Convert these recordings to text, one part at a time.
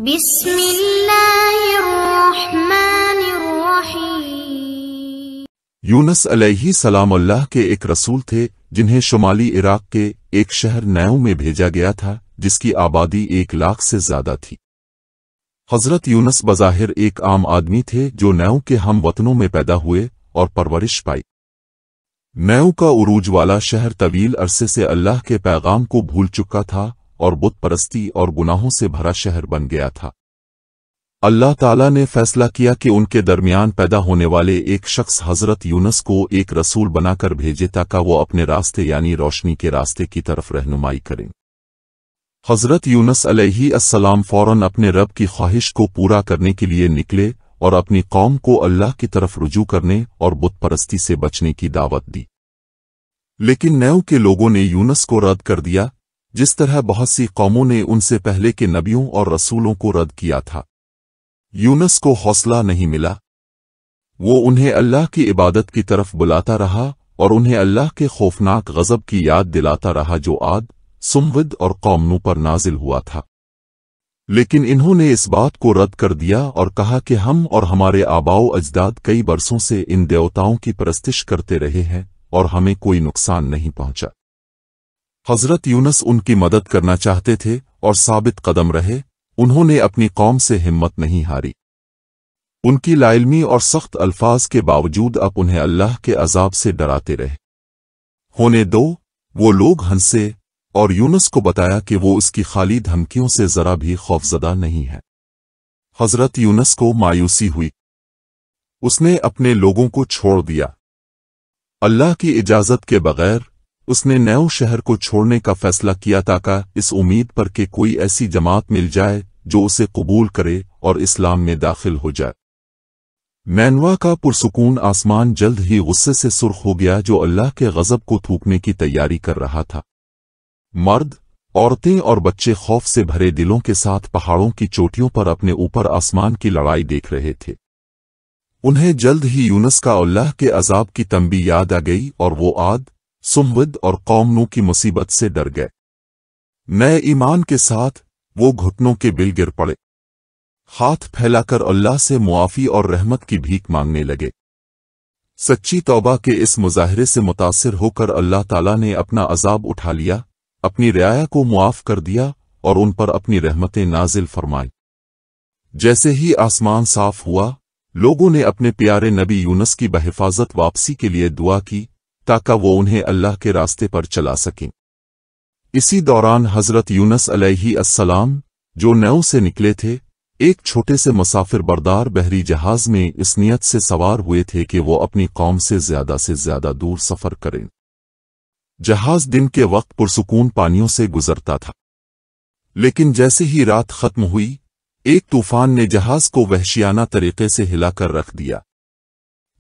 بسم اللہ الرحمن الرحیم۔ یونس علیہ سلام اللہ کے ایک رسول تھے جنہیں شمالی عراق کے ایک شہر نیو میں بھیجا گیا تھا جس کی آبادی 1,00,000 سے زیادہ تھی۔ حضرت یونس بظاہر ایک عام آدمی تھے جو نیو کے ہم وطنوں میں پیدا ہوئے اور پرورش پائی۔ نیو کا عروج والا شہر طویل عرصے سے اللہ کے پیغام کو بھول چکا تھا اور بت پرستی اور گناہوں سے بھرا شہر بن گیا تھا۔ اللہ تعالیٰ نے فیصلہ کیا کہ ان کے درمیان پیدا ہونے والے ایک شخص حضرت یونس کو ایک رسول بنا کر بھیجے تاکہ وہ اپنے راستے یعنی روشنی کے راستے کی طرف رہنمائی کریں۔ حضرت یونس علیہ السلام فوراً اپنے رب کی خواہش کو پورا کرنے کے لیے نکلے اور اپنی قوم کو اللہ کی طرف رجوع کرنے اور بت پرستی سے بچنے کی دعوت دی۔ لیکن نیو کے لوگوں نے یونس کو رد کر دیا، جس طرح بہت سی قوموں نے ان سے پہلے کے نبیوں اور رسولوں کو رد کیا تھا۔ یونس کو حوصلہ نہیں ملا، وہ انہیں اللہ کی عبادت کی طرف بلاتا رہا اور انہیں اللہ کے خوفناک غضب کی یاد دلاتا رہا جو عاد، سمود اور قوم نوح پر نازل ہوا تھا۔ لیکن انہوں نے اس بات کو رد کر دیا اور کہا کہ ہم اور ہمارے آباء و اجداد کئی برسوں سے ان دیوتاؤں کی پرستش کرتے رہے ہیں اور ہمیں کوئی نقصان نہیں پہنچا۔ حضرت یونس ان کی مدد کرنا چاہتے تھے اور ثابت قدم رہے، انہوں نے اپنی قوم سے ہمت نہیں ہاری۔ ان کی لا علمی اور سخت الفاظ کے باوجود اب انہیں اللہ کے عذاب سے ڈراتے رہے۔ ہونے دو، وہ لوگ ہنسے اور یونس کو بتایا کہ وہ اس کی خالی دھمکیوں سے ذرا بھی خوفزدہ نہیں ہے۔ حضرت یونس کو مایوسی ہوئی، اس نے اپنے لوگوں کو چھوڑ دیا۔ اللہ کی اجازت کے بغیر اس نے نیو شہر کو چھوڑنے کا فیصلہ کیا تاکہ اس امید پر کہ کوئی ایسی جماعت مل جائے جو اسے قبول کرے اور اسلام میں داخل ہو جائے۔ نینوا کا پرسکون آسمان جلد ہی غصے سے سرخ ہو گیا جو اللہ کے غضب کو تھوکنے کی تیاری کر رہا تھا۔ مرد، عورتیں اور بچے خوف سے بھرے دلوں کے ساتھ پہاڑوں کی چوٹیوں پر اپنے اوپر آسمان کی لڑائی دیکھ رہے تھے۔ انہیں جلد ہی یونس کا اللہ کے عذاب کی تنبیہ یاد آ گئی اور وہ عاد، سمود اور قوم نوح کی مصیبت سے ڈر گئے۔ نئے ایمان کے ساتھ وہ گھٹنوں کے بل گر پڑے، ہاتھ پھیلا کر اللہ سے معافی اور رحمت کی بھیک مانگنے لگے۔ سچی توبہ کے اس مظاہرے سے متاثر ہو کر اللہ تعالیٰ نے اپنا عذاب اٹھا لیا، اپنی رعایا کو معاف کر دیا اور ان پر اپنی رحمتیں نازل فرمائی۔ جیسے ہی آسمان صاف ہوا، لوگوں نے اپنے پیارے نبی یونس کی بحفاظت واپسی کے لیے دعا کی تاکہ وہ انہیں اللہ کے راستے پر چلا سکیں۔ اسی دوران حضرت یونس علیہ السلام جو نیو سے نکلے تھے، ایک چھوٹے سے مسافر بردار بحری جہاز میں اس نیت سے سوار ہوئے تھے کہ وہ اپنی قوم سے زیادہ دور سفر کریں۔ جہاز دن کے وقت پرسکون پانیوں سے گزرتا تھا، لیکن جیسے ہی رات ختم ہوئی، ایک طوفان نے جہاز کو وحشیانہ طریقے سے ہلا کر رکھ دیا۔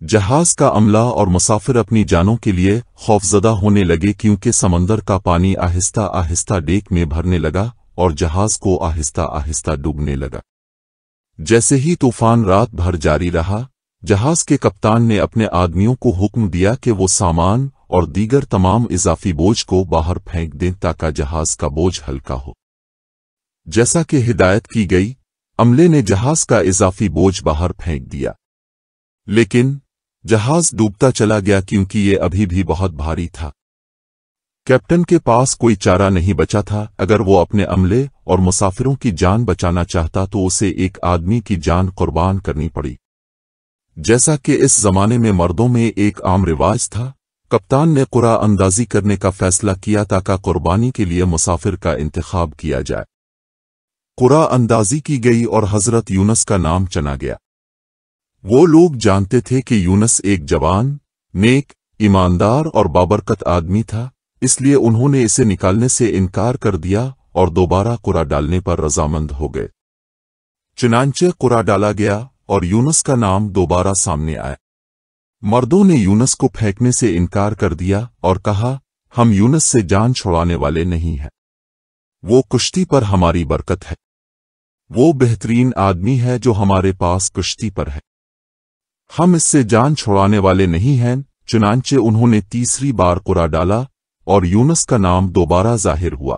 جہاز کا عملہ اور مسافر اپنی جانوں کے لیے خوفزدہ ہونے لگے کیونکہ سمندر کا پانی آہستہ آہستہ ڈیک میں بھرنے لگا اور جہاز کو آہستہ آہستہ ڈوبنے لگا۔ جیسے ہی طوفان رات بھر جاری رہا، جہاز کے کپتان نے اپنے آدمیوں کو حکم دیا کہ وہ سامان اور دیگر تمام اضافی بوجھ کو باہر پھینک دیں تاکہ جہاز کا بوجھ ہلکا ہو۔ جیسا کہ ہدایت کی گئی، عملے نے جہاز کا اضافی بوجھ باہر پھینک دیا، لیکن جہاز ڈوبتا چلا گیا کیونکہ یہ ابھی بھی بہت بھاری تھا۔ کیپٹن کے پاس کوئی چارہ نہیں بچا تھا، اگر وہ اپنے عملے اور مسافروں کی جان بچانا چاہتا تو اسے ایک آدمی کی جان قربان کرنی پڑی۔ جیسا کہ اس زمانے میں مردوں میں ایک عام رواج تھا، کپتان نے قرعہ اندازی کرنے کا فیصلہ کیا تاکہ قربانی کے لیے مسافر کا انتخاب کیا جائے۔ قرعہ اندازی کی گئی اور حضرت یونس کا نام چنا گیا۔ وہ لوگ جانتے تھے کہ یونس ایک جوان، نیک، ایماندار اور بابرکت آدمی تھا، اس لیے انہوں نے اسے نکالنے سے انکار کر دیا اور دوبارہ قرعہ ڈالنے پر رضامند ہو گئے۔ چنانچہ قرعہ ڈالا گیا اور یونس کا نام دوبارہ سامنے آیا۔ مردوں نے یونس کو پھینکنے سے انکار کر دیا اور کہا، ہم یونس سے جان چھڑانے والے نہیں ہیں، وہ کشتی پر ہماری برکت ہے، وہ بہترین آدمی ہے جو ہمارے پاس کشتی پر ہے، ہم اس سے جان چھڑانے والے نہیں ہیں۔ چنانچہ انہوں نے تیسری بار قرعہ ڈالا اور یونس کا نام دوبارہ ظاہر ہوا۔